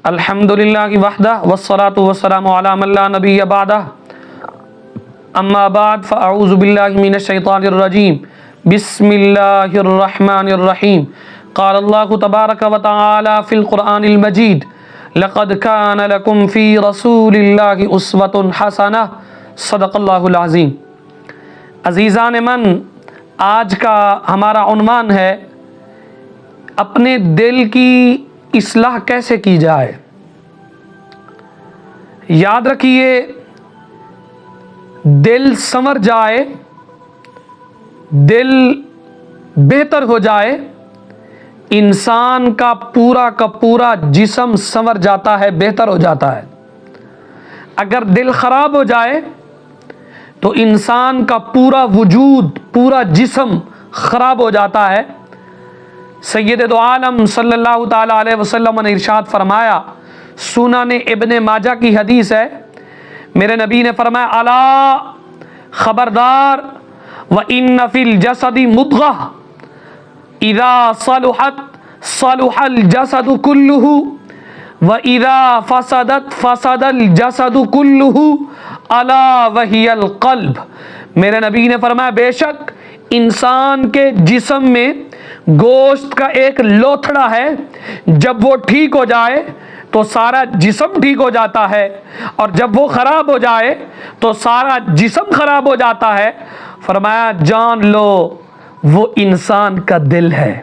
الحمدللہ وحدہ والصلاة والسلام علی من لا نبی بعدہ اما بعد فاعوذ باللہ من الشیطان الرجیم بسم اللہ الرحمن الرحیم قال اللہ تبارک و تعالی فی القرآن المجید لقد کان لکم فی رسول اللہ اسوۃ حسنہ صدق اللہ العظیم۔ عزیزان من، آج کا ہمارا عنوان ہے اپنے دل کی اصلاح کیسے کی جائے۔ یاد رکھیے، دل سنور جائے، دل بہتر ہو جائے، انسان کا پورا جسم سنور جاتا ہے، بہتر ہو جاتا ہے۔ اگر دل خراب ہو جائے تو انسان کا پورا وجود، پورا جسم خراب ہو جاتا ہے۔ سید دو عالم صلی اللہ تعالی علیہ وسلم نے ارشاد فرمایا، سنن ابن ماجہ کی حدیث ہے، میرے نبی نے فرمایا الا خبردار، وَإِنَّ فِي الْجَسَدِ مُضْغَةً إِذَا صَلُحَتْ صَلُحَ الْجَسَدُ كُلُّهُ وَإِذَا فَسَدَتْ فَسَدَ الْجَسَدُ كُلُّهُ أَلَا وَهِيَ الْقَلْبُ۔ میرے نبی نے فرمایا بے شک انسان کے جسم میں گوشت کا ایک لوتھڑا ہے، جب وہ ٹھیک ہو جائے تو سارا جسم ٹھیک ہو جاتا ہے، اور جب وہ خراب ہو جائے تو سارا جسم خراب ہو جاتا ہے۔ فرمایا جان لو وہ انسان کا دل ہے۔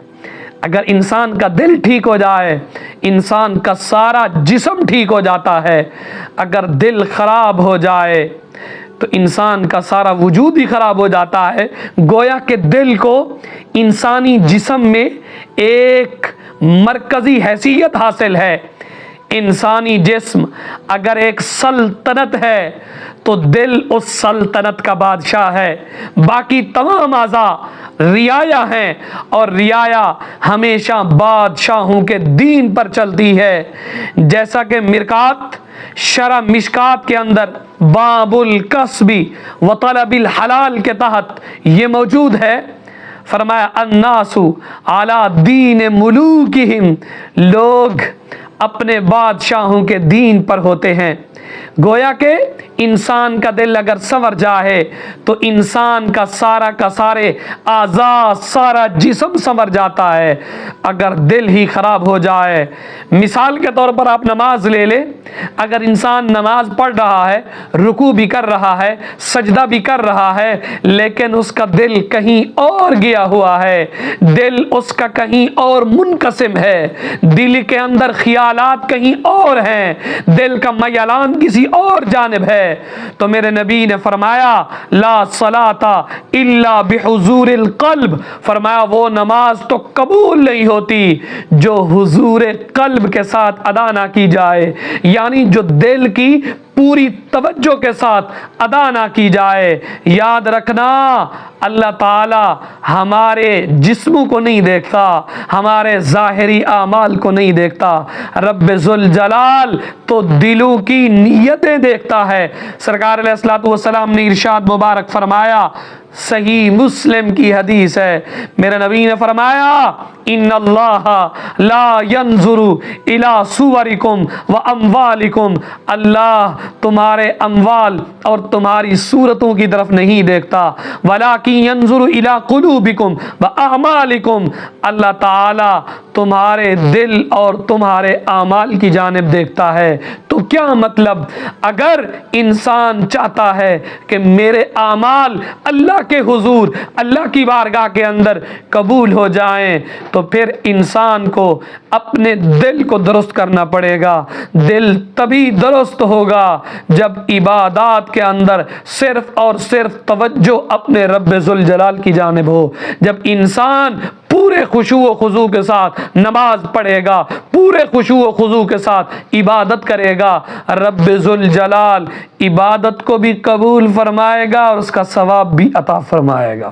اگر انسان کا دل ٹھیک ہو جائے، انسان کا سارا جسم ٹھیک ہو جاتا ہے۔ اگر دل خراب ہو جائے تو انسان کا سارا وجود ہی خراب ہو جاتا ہے۔ گویا کہ دل کو انسانی جسم میں ایک مرکزی حیثیت حاصل ہے۔ انسانی جسم اگر ایک سلطنت ہے تو دل اس سلطنت کا بادشاہ ہے۔ باقی تمام اعضاء رعایا ہیں، اور رعایا ہمیشہ بادشاہوں کے دین پر چلتی ہے۔ جیسا کہ مرکات شرح مشکات کے اندر باب الکسب و طلب الحلال کے تحت یہ موجود ہے، فرمایا الناس علی دین ملوکہم، لوگ اپنے بادشاہوں کے دین پر ہوتے ہیں۔ گویا کہ انسان کا دل اگر سنور جائے تو انسان کا سارے اعضاء، سارا جسم سنور جاتا ہے۔ اگر دل ہی خراب ہو جائے، مثال کے طور پر آپ نماز لے لیں، اگر انسان نماز پڑھ رہا ہے، رکوع بھی کر رہا ہے، سجدہ بھی کر رہا ہے، لیکن اس کا دل کہیں اور گیا ہوا ہے، دل اس کا کہیں اور منقسم ہے، دل کے اندر خیالات کہیں اور ہیں، دل کا میلان کسی اور جانب ہے، تو میرے نبی نے فرمایا لا صلاۃ الا بحضور القلب، فرمایا وہ نماز تو قبول نہیں ہوتی جو حضور قلب کے ساتھ ادا نہ کی جائے، یعنی جو دل کی پوری توجہ کے ساتھ ادا نہ کی جائے۔ یاد رکھنا، اللہ تعالی ہمارے جسموں کو نہیں دیکھتا، ہمارے ظاہری اعمال کو نہیں دیکھتا، رب ذوالجلال تو دلوں کی نیتیں دیکھتا ہے۔ سرکار علیہ الصلوۃ والسلام نے ارشاد مبارک فرمایا، صحیح مسلم کی حدیث ہے، میرے نبی نے فرمایا ان اللہ لا ينظر الى صورکم واموالکم، اللہ تمہارے اموال اور تمہاری صورتوں کی طرف نہیں دیکھتا، ولکن ينظر الى قلوبکم واعمالکم، اللہ تعالی تمہارے دل اور تمہارے اعمال کی جانب دیکھتا ہے۔ تو کیا مطلب، اگر انسان چاہتا ہے کہ میرے اعمال اللہ کے حضور، اللہ کی بارگاہ کے اندر قبول ہو جائیں، تو پھر انسان کو اپنے دل کو درست کرنا پڑے گا۔ دل تبھی درست ہوگا جب عبادات کے اندر صرف اور صرف توجہ اپنے رب ذوالجلال کی جانب ہو، جب انسان پورے خشوع و خضوع کے ساتھ نماز پڑھے گا، پورے خشوع و خضوع کے ساتھ عبادت کرے گا، رب ذوالجلال عبادت کو بھی قبول فرمائے گا اور اس کا ثواب بھی عطا فرمائے گا۔